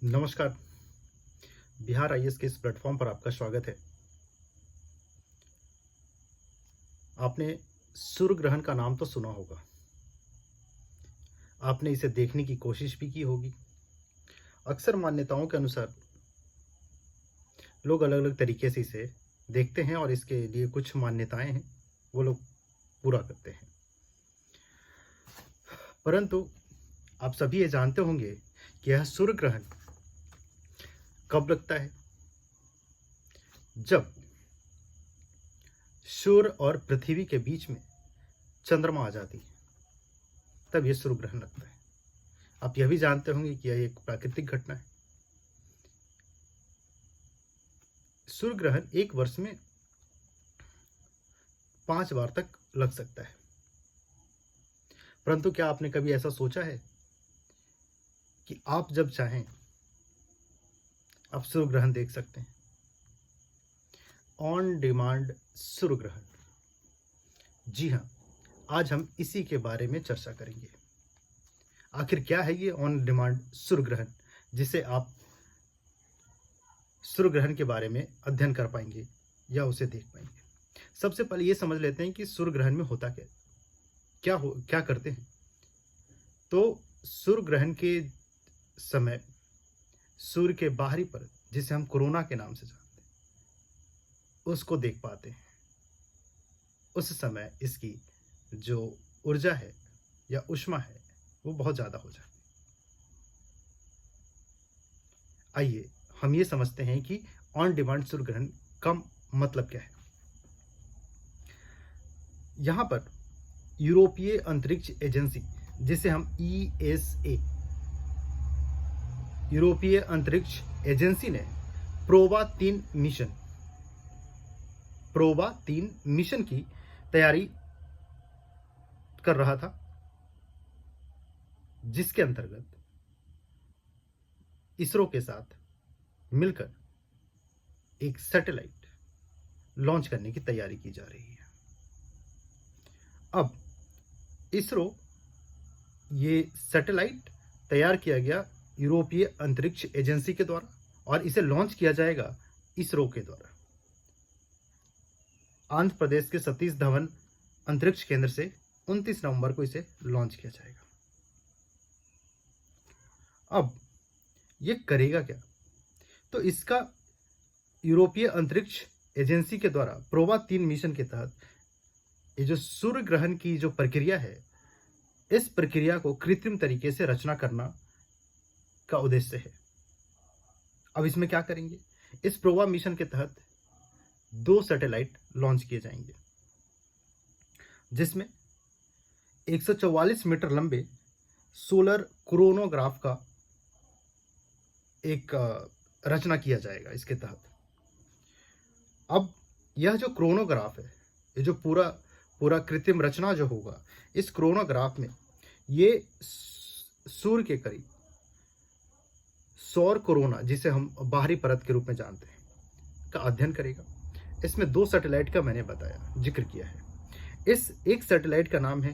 नमस्कार। बिहार आईएएस के इस प्लेटफॉर्म पर आपका स्वागत है। आपने सूर्य ग्रहण का नाम तो सुना होगा। आपने इसे देखने की कोशिश भी की होगी। अक्सर मान्यताओं के अनुसार लोग अलग अलग तरीके से इसे देखते हैं और इसके लिए कुछ मान्यताएं हैं, वो लोग पूरा करते हैं। परंतु आप सभी ये जानते होंगे कि यह सूर्य ग्रहण कब लगता है? जब सूर्य और पृथ्वी के बीच में चंद्रमा आ जाती है, तब यह सूर्य ग्रहण लगता है। आप यह भी जानते होंगे कि यह एक प्राकृतिक घटना है। सूर्य ग्रहण एक वर्ष में 5 बार तक लग सकता है। परंतु क्या आपने कभी ऐसा सोचा है कि आप जब चाहें आप सूर्य ग्रहण देख सकते हैं? ऑन डिमांड सूर्य ग्रहण। जी हाँ, आज हम इसी के बारे में चर्चा करेंगे। आखिर क्या है ये ऑन डिमांड सूर्य ग्रहण, जिसे आप सूर्य ग्रहण के बारे में अध्ययन कर पाएंगे या उसे देख पाएंगे। सबसे पहले ये समझ लेते हैं कि सूर्य ग्रहण में होता क्या करते हैं। तो सूर्य ग्रहण के समय सूर्य के बाहरी परत, जिसे हम कोरोना के नाम से जानते हैं, उसको देख पाते हैं। उस समय इसकी जो ऊर्जा है या ऊष्मा है वो बहुत ज़्यादा हो जाती है। आइए हम ये समझते हैं कि ऑन डिमांड सूर्य ग्रहण का मतलब क्या है। यहाँ पर यूरोपीय अंतरिक्ष एजेंसी, जिसे हम ईएसए, यूरोपीय अंतरिक्ष एजेंसी ने प्रोबा 3 मिशन की तैयारी कर रहा था, जिसके अंतर्गत इसरो के साथ मिलकर एक सैटेलाइट लॉन्च करने की तैयारी की जा रही है। अब इसरो, ये सैटेलाइट तैयार किया गया यूरोपीय अंतरिक्ष एजेंसी के द्वारा और इसे लॉन्च किया जाएगा इसरो के द्वारा। आंध्र प्रदेश के सतीश धवन अंतरिक्ष केंद्र से 29 नवंबर को इसे लॉन्च किया जाएगा। अब ये करेगा क्या? तो इसका यूरोपीय अंतरिक्ष एजेंसी के द्वारा प्रोबा 3 मिशन के तहत ये जो सूर्य ग्रहण की जो प्रक्रिया है, इस प्रक्रिया को कृत्रिम तरीके से रचना करना का उद्देश्य है। अब इसमें क्या करेंगे? इस प्रोबा मिशन के तहत 2 सैटेलाइट लॉन्च किए जाएंगे, जिसमें 144 मीटर लंबे सोलर क्रोनोग्राफ का एक रचना किया जाएगा इसके तहत। अब यह जो क्रोनोग्राफ है, ये जो पूरा कृत्रिम रचना जो होगा, इस क्रोनोग्राफ में ये सूर्य के करीब सौर कोरोना, जिसे हम बाहरी परत के रूप में जानते हैं, का अध्ययन करेगा। इसमें 2 सैटेलाइट का मैंने जिक्र किया है। इस एक सैटेलाइट का नाम है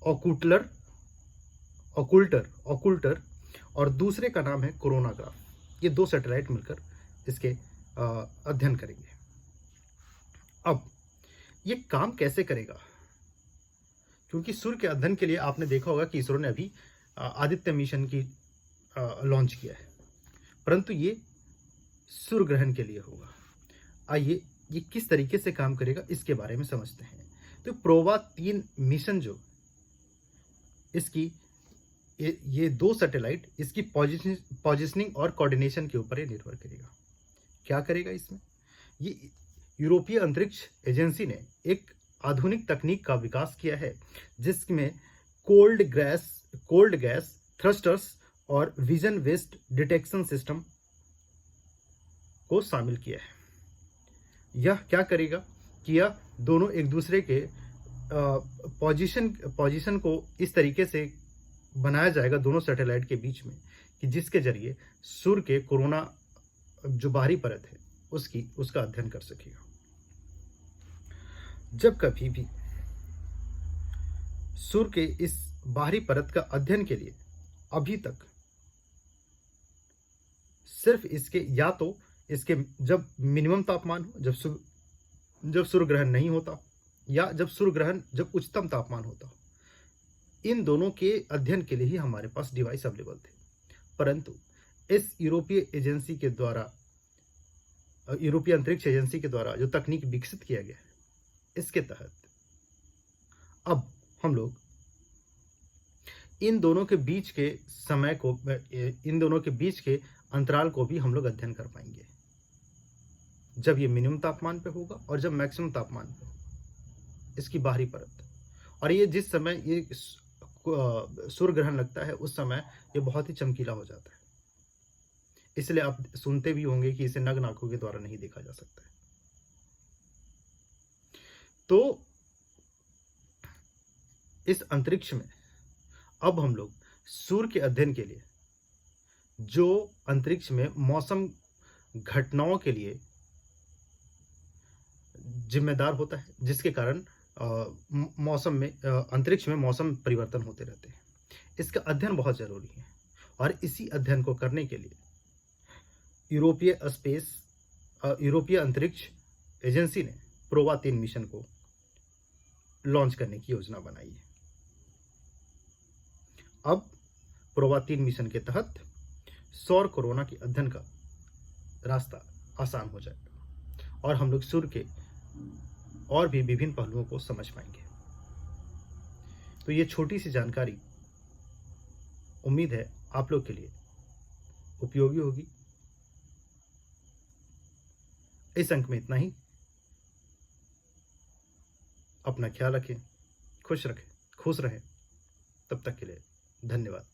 ऑकुल्टर और दूसरे का नाम है कोरोनाग्राफ। ये 2 सैटेलाइट मिलकर इसके अध्ययन करेंगे। अब ये काम कैसे करेगा? क्योंकि सूर्य के अध्ययन के लिए आपने देखा होगा कि इसरो ने अभी आदित्य मिशन की लॉन्च किया है, परंतु ये सूर्य ग्रहण के लिए होगा। आइए ये किस तरीके से काम करेगा इसके बारे में समझते हैं। तो प्रोबा 3 मिशन जो इसकी ये 2 सैटेलाइट, इसकी पोजिशनिंग और कोऑर्डिनेशन के ऊपर ये निर्भर करेगा। क्या करेगा इसमें? ये यूरोपीय अंतरिक्ष एजेंसी ने एक आधुनिक तकनीक का विकास किया है, जिसमें कोल्ड गैस थ्रस्टर्स और विजन वेस्ट डिटेक्शन सिस्टम को शामिल किया है। यह क्या करेगा कि यह दोनों एक दूसरे के पोजीशन को इस तरीके से बनाया जाएगा दोनों सैटेलाइट के बीच में, कि जिसके जरिए सूर्य के कोरोना जो बाहरी परत है उसका अध्ययन कर सकेगा। जब कभी भी सूर्य के इस बाहरी परत का अध्ययन के लिए अभी तक सिर्फ इसके या तो इसके जब मिनिमम तापमान हो, जब सूर्य ग्रहण नहीं होता, या जब सूर्य ग्रहण जब उच्चतम तापमान होता, इन दोनों के अध्ययन के लिए ही हमारे पास डिवाइस अवेलेबल थे। परंतु इस यूरोपीय अंतरिक्ष एजेंसी के द्वारा जो तकनीक विकसित किया गया है, इसके तहत अब हम लोग इन दोनों के बीच के इन दोनों के बीच के अंतराल को भी हम लोग अध्ययन कर पाएंगे, जब ये मिनिमम तापमान पे होगा और जब मैक्सिमम तापमान पे होगा, इसकी बाहरी परत। और ये जिस समय ये सूर्य ग्रहण लगता है, उस समय ये बहुत ही चमकीला हो जाता है, इसलिए आप सुनते भी होंगे कि इसे नग्न आंखों के द्वारा नहीं देखा जा सकता है। तो इस अंतरिक्ष में अब हम लोग सूर्य के अध्ययन के लिए जो अंतरिक्ष में मौसम घटनाओं के लिए जिम्मेदार होता है, जिसके कारण अंतरिक्ष में मौसम परिवर्तन होते रहते हैं, इसका अध्ययन बहुत जरूरी है। और इसी अध्ययन को करने के लिए यूरोपीय अंतरिक्ष एजेंसी ने प्रोवा 3 मिशन को लॉन्च करने की योजना बनाई है। अब प्रोवा 3 मिशन के तहत सौर कोरोना के अध्ययन का रास्ता आसान हो जाएगा और हम लोग सूर्य के और भी विभिन्न पहलुओं को समझ पाएंगे। तो ये छोटी सी जानकारी उम्मीद है आप लोग के लिए उपयोगी होगी। इस अंक में इतना ही। अपना ख्याल रखें, खुश रहें। तब तक के लिए धन्यवाद।